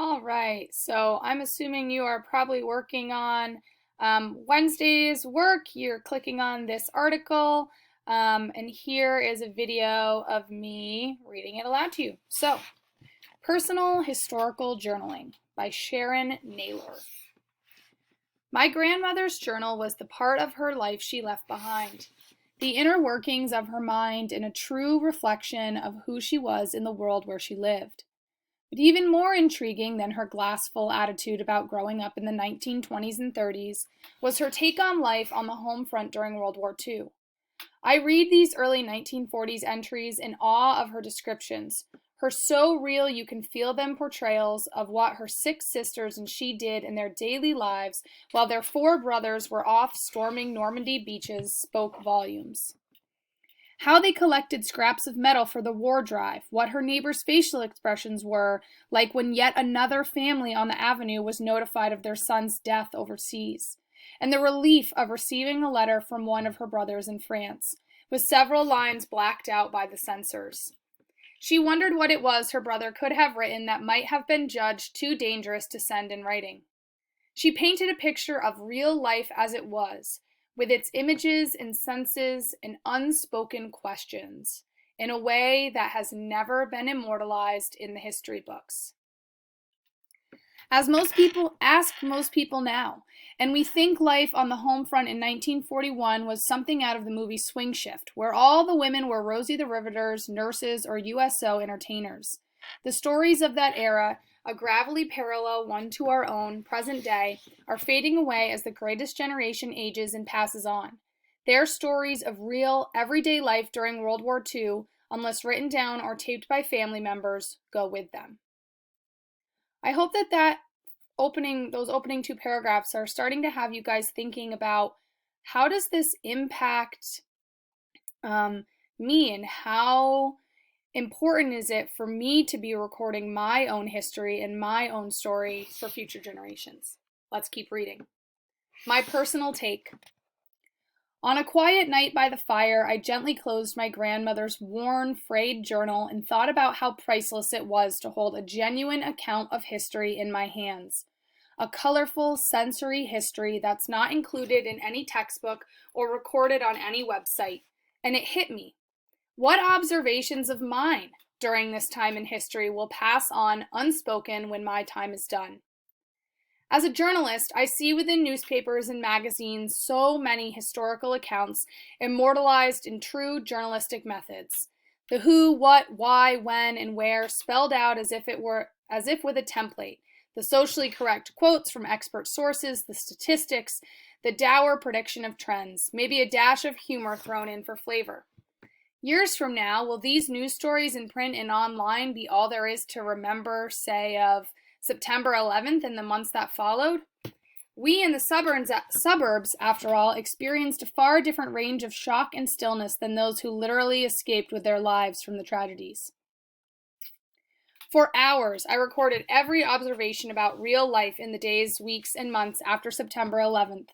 All right, so I'm assuming you are probably working on Wednesday's work. You're clicking on this article, and here is a video of me reading it aloud to you. So, Personal Historical Journaling by Sharon Naylor. My grandmother's journal was the part of her life she left behind, the inner workings of her mind and a true reflection of who she was in the world where she lived. But even more intriguing than her glass-full attitude about growing up in the 1920s and 30s was her take on life on the home front during World War II. I read these early 1940s entries in awe of her descriptions, her so real you can feel them portrayals of what her 6 sisters and she did in their daily lives while their 4 brothers were off storming Normandy beaches spoke volumes. How they collected scraps of metal for the war drive, what her neighbors' facial expressions were, like when yet another family on the avenue was notified of their son's death overseas, and the relief of receiving a letter from one of her brothers in France, with several lines blacked out by the censors. She wondered what it was her brother could have written that might have been judged too dangerous to send in writing. She painted a picture of real life as it was, with its images and senses and unspoken questions, in a way that has never been immortalized in the history books. As most people now, and we think life on the home front in 1941 was something out of the movie Swing Shift, where all the women were Rosie the Riveters, nurses, or USO entertainers. The stories of that era, a gravelly parallel one to our own, present day, are fading away as the greatest generation ages and passes on. Their stories of real, everyday life during World War II, unless written down or taped by family members, go with them. I hope that those opening 2 paragraphs are starting to have you guys thinking about how does this impact me, and how important is it for me to be recording my own history and my own story for future generations. Let's keep reading. My personal take. On a quiet night by the fire, I gently closed my grandmother's worn, frayed journal and thought about how priceless it was to hold a genuine account of history in my hands. A colorful, sensory history that's not included in any textbook or recorded on any website. And it hit me. What observations of mine during this time in history will pass on unspoken when my time is done? As a journalist, I see within newspapers and magazines so many historical accounts immortalized in true journalistic methods. The who, what, why, when, and where spelled out as if with a template. The socially correct quotes from expert sources, the statistics, the dour prediction of trends, maybe a dash of humor thrown in for flavor. Years from now, will these news stories in print and online be all there is to remember, say, of September 11th and the months that followed? We in the suburbs, after all, experienced a far different range of shock and stillness than those who literally escaped with their lives from the tragedies. For hours, I recorded every observation about real life in the days, weeks, and months after September 11th.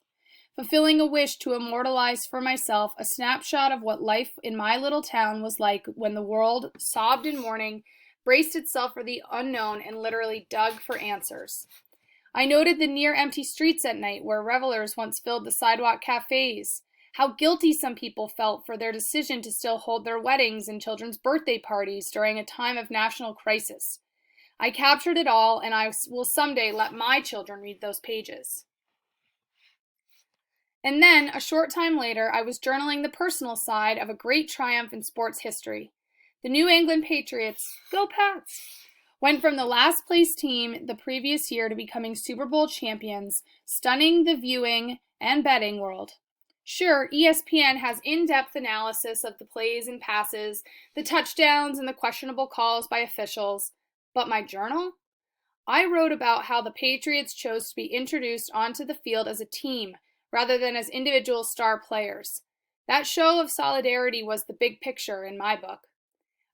Fulfilling a wish to immortalize for myself a snapshot of what life in my little town was like when the world sobbed in mourning, braced itself for the unknown, and literally dug for answers. I noted the near-empty streets at night where revelers once filled the sidewalk cafes, how guilty some people felt for their decision to still hold their weddings and children's birthday parties during a time of national crisis. I captured it all, and I will someday let my children read those pages. And then, a short time later, I was journaling the personal side of a great triumph in sports history. The New England Patriots, go Pats, went from the last place team the previous year to becoming Super Bowl champions, stunning the viewing and betting world. Sure, ESPN has in-depth analysis of the plays and passes, the touchdowns and the questionable calls by officials, but my journal? I wrote about how the Patriots chose to be introduced onto the field as a team, rather than as individual star players. That show of solidarity was the big picture in my book.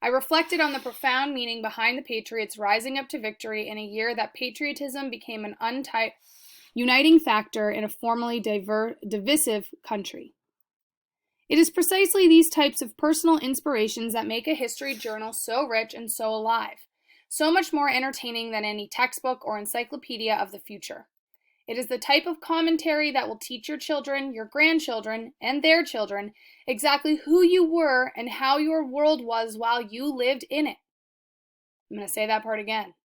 I reflected on the profound meaning behind the Patriots rising up to victory in a year that patriotism became an uniting factor in a formerly divisive country. It is precisely these types of personal inspirations that make a history journal so rich and so alive. so much more entertaining than any textbook or encyclopedia of the future. It is the type of commentary that will teach your children, your grandchildren, and their children exactly who you were and how your world was while you lived in it. I'm going to say that part again.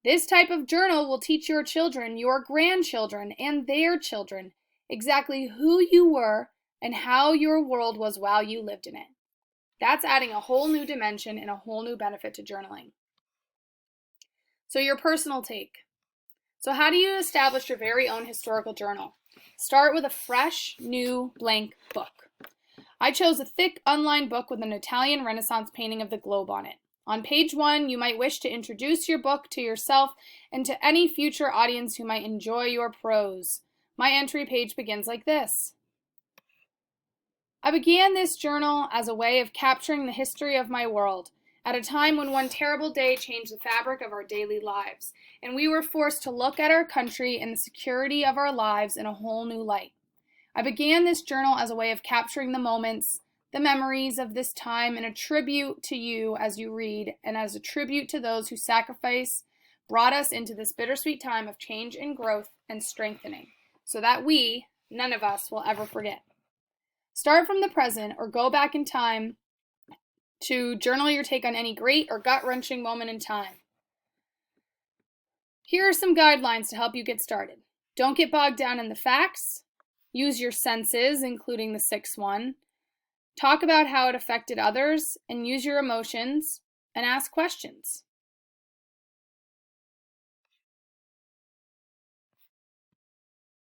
This type of journal will teach your children, your grandchildren, and their children exactly who you were and how your world was while you lived in it. That's adding a whole new dimension and a whole new benefit to journaling. So your personal take. So how do you establish your very own historical journal? Start with a fresh, new, blank book. I chose a thick, unlined book with an Italian Renaissance painting of the globe on it. On page 1, you might wish to introduce your book to yourself and to any future audience who might enjoy your prose. My entry page begins like this. I began this journal as a way of capturing the history of my world, at a time when one terrible day changed the fabric of our daily lives, and we were forced to look at our country and the security of our lives in a whole new light. I began this journal as a way of capturing the moments, the memories of this time, and a tribute to you as you read, and as a tribute to those whose sacrifice brought us into this bittersweet time of change and growth and strengthening, so that we, none of us, will ever forget. Start from the present or go back in time to journal your take on any great or gut-wrenching moment in time. Here are some guidelines to help you get started. Don't get bogged down in the facts. Use your senses, including the sixth one. Talk about how it affected others, and use your emotions, and ask questions.